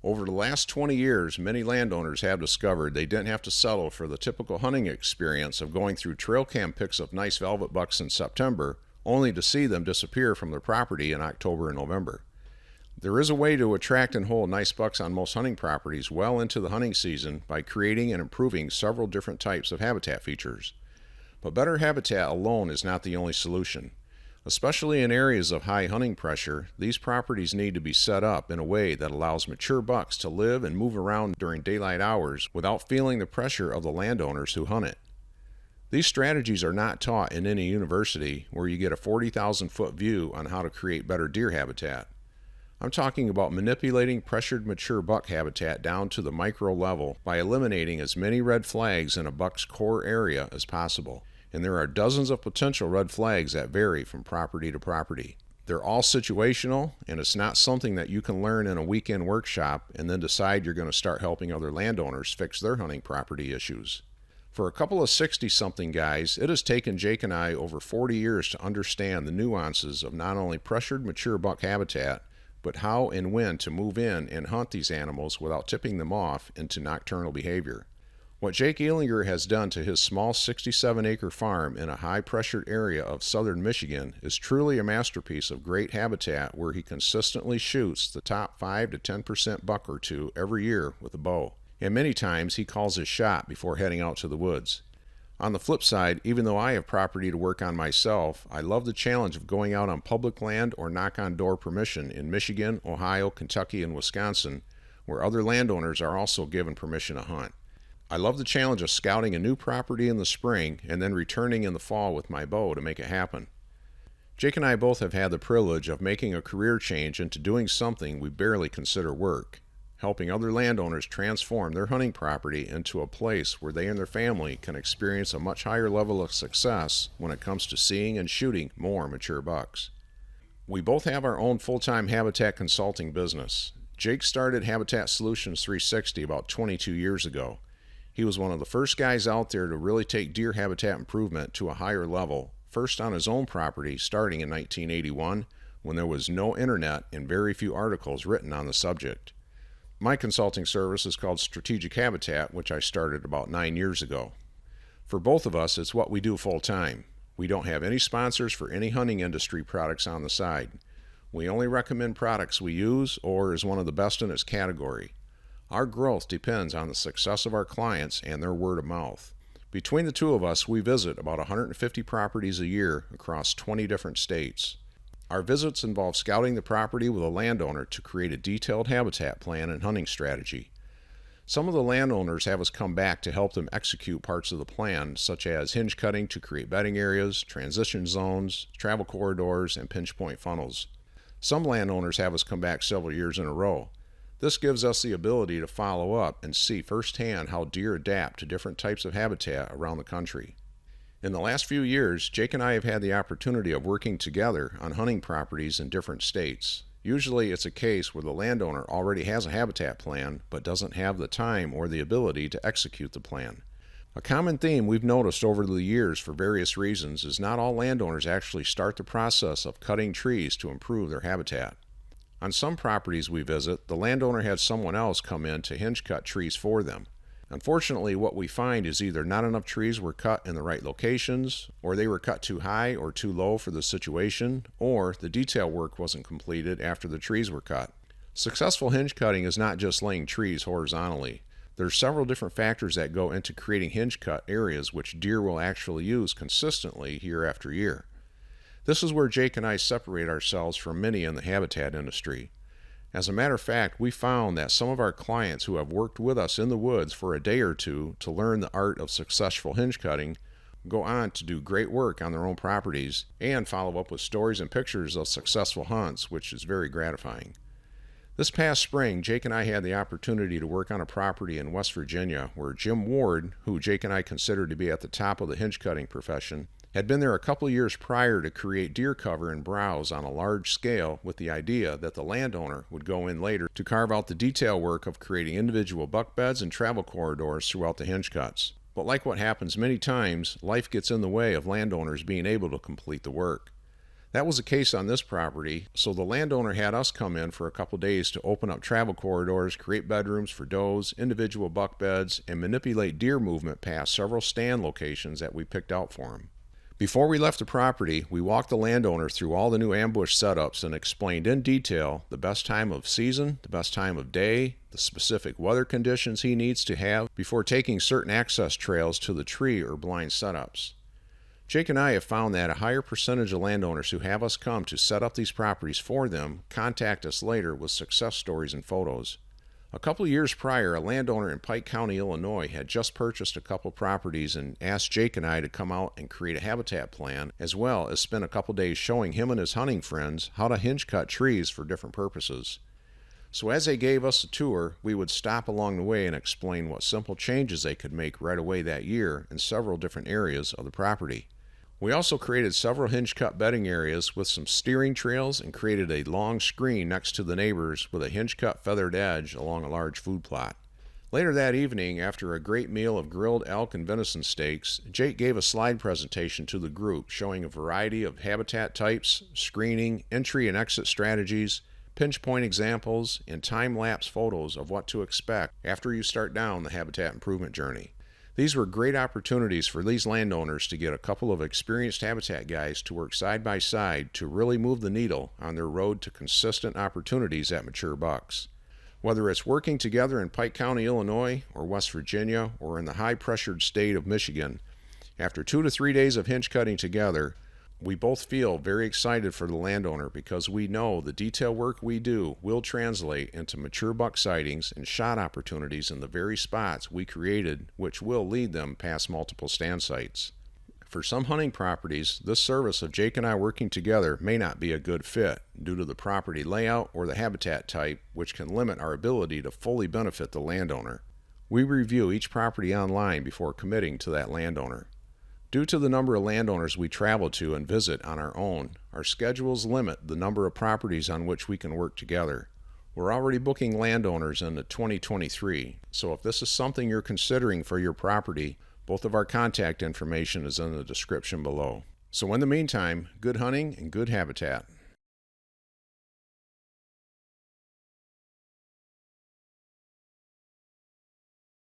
Over the last 20 years, many landowners have discovered they didn't have to settle for the typical hunting experience of going through trail cam pics of nice velvet bucks in September, only to see them disappear from their property in October and November. There is a way to attract and hold nice bucks on most hunting properties well into the hunting season by creating and improving several different types of habitat features. But better habitat alone is not the only solution. Especially in areas of high hunting pressure, these properties need to be set up in a way that allows mature bucks to live and move around during daylight hours without feeling the pressure of the landowners who hunt it. These strategies are not taught in any university where you get a 40,000-foot view on how to create better deer habitat. I'm talking about manipulating pressured mature buck habitat down to the micro level by eliminating as many red flags in a buck's core area as possible. And there are dozens of potential red flags that vary from property to property. They're all situational, and it's not something that you can learn in a weekend workshop and then decide you're going to start helping other landowners fix their hunting property issues. For a couple of 60-something guys, it has taken Jake and I over 40 years to understand the nuances of not only pressured mature buck habitat, but how and when to move in and hunt these animals without tipping them off into nocturnal behavior. What Jake Ehlinger has done to his small 67-acre farm in a high-pressured area of southern Michigan is truly a masterpiece of great habitat where he consistently shoots the top 5 to 10% buck or two every year with a bow. And many times he calls his shot before heading out to the woods. On the flip side, even though I have property to work on myself, I love the challenge of going out on public land or knock-on-door permission in Michigan, Ohio, Kentucky, and Wisconsin, where other landowners are also given permission to hunt. I love the challenge of scouting a new property in the spring and then returning in the fall with my bow to make it happen. Jake and I both have had the privilege of making a career change into doing something we barely consider work, helping other landowners transform their hunting property into a place where they and their family can experience a much higher level of success when it comes to seeing and shooting more mature bucks. We both have our own full-time habitat consulting business. Jake started Habitat Solutions 360 about 22 years ago. He was one of the first guys out there to really take deer habitat improvement to a higher level, first on his own property starting in 1981 when there was no internet and very few articles written on the subject. My consulting service is called Strategic Habitat, which I started about 9 years ago. For both of us, it's what we do full time. We don't have any sponsors for any hunting industry products on the side. We only recommend products we use or is one of the best in its category. Our growth depends on the success of our clients and their word of mouth. Between the two of us, we visit about 150 properties a year across 20 different states. Our visits involve scouting the property with a landowner to create a detailed habitat plan and hunting strategy. Some of the landowners have us come back to help them execute parts of the plan, such as hinge cutting to create bedding areas, transition zones, travel corridors, and pinch point funnels. Some landowners have us come back several years in a row. This gives us the ability to follow up and see firsthand how deer adapt to different types of habitat around the country. In the last few years, Jake and I have had the opportunity of working together on hunting properties in different states. Usually it's a case where the landowner already has a habitat plan but doesn't have the time or the ability to execute the plan. A common theme we've noticed over the years for various reasons is not all landowners actually start the process of cutting trees to improve their habitat. On some properties we visit, the landowner had someone else come in to hinge cut trees for them. Unfortunately, what we find is either not enough trees were cut in the right locations, or they were cut too high or too low for the situation, or the detail work wasn't completed after the trees were cut. Successful hinge cutting is not just laying trees horizontally. There are several different factors that go into creating hinge cut areas which deer will actually use consistently year after year. This is where Jake and I separate ourselves from many in the habitat industry. As a matter of fact, we found that some of our clients who have worked with us in the woods for a day or two to learn the art of successful hinge cutting go on to do great work on their own properties and follow up with stories and pictures of successful hunts, which is very gratifying. This past spring, Jake and I had the opportunity to work on a property in West Virginia where Jim Ward, who Jake and I consider to be at the top of the hinge cutting profession, had been there a couple years prior to create deer cover and browse on a large scale with the idea that the landowner would go in later to carve out the detail work of creating individual buck beds and travel corridors throughout the hinge cuts. But like what happens many times, life gets in the way of landowners being able to complete the work. That was the case on this property, so the landowner had us come in for a couple days to open up travel corridors, create bedrooms for does, individual buck beds, and manipulate deer movement past several stand locations that we picked out for him. Before we left the property, we walked the landowner through all the new ambush setups and explained in detail the best time of season, the best time of day, the specific weather conditions he needs to have before taking certain access trails to the tree or blind setups. Jake and I have found that a higher percentage of landowners who have us come to set up these properties for them contact us later with success stories and photos. A couple years prior, a landowner in Pike County, Illinois had just purchased a couple properties and asked Jake and I to come out and create a habitat plan, as well as spend a couple days showing him and his hunting friends how to hinge cut trees for different purposes. So as they gave us a tour, we would stop along the way and explain what simple changes they could make right away that year in several different areas of the property. We also created several hinge cut bedding areas with some steering trails and created a long screen next to the neighbors with a hinge cut feathered edge along a large food plot. Later that evening, after a great meal of grilled elk and venison steaks, Jake gave a slide presentation to the group showing a variety of habitat types, screening, entry and exit strategies, pinch point examples, and time-lapse photos of what to expect after you start down the habitat improvement journey. These were great opportunities for these landowners to get a couple of experienced habitat guys to work side by side to really move the needle on their road to consistent opportunities at mature bucks. Whether it's working together in Pike County, Illinois, or West Virginia, or in the high-pressured state of Michigan, after 2 to 3 days of hinge cutting together, we both feel very excited for the landowner because we know the detail work we do will translate into mature buck sightings and shot opportunities in the very spots we created, which will lead them past multiple stand sites. For some hunting properties, this service of Jake and I working together may not be a good fit due to the property layout or the habitat type, which can limit our ability to fully benefit the landowner. We review each property online before committing to that landowner. Due to the number of landowners we travel to and visit on our own, our schedules limit the number of properties on which we can work together. We're already booking landowners into 2023, so if this is something you're considering for your property, both of our contact information is in the description below. So in the meantime, good hunting and good habitat.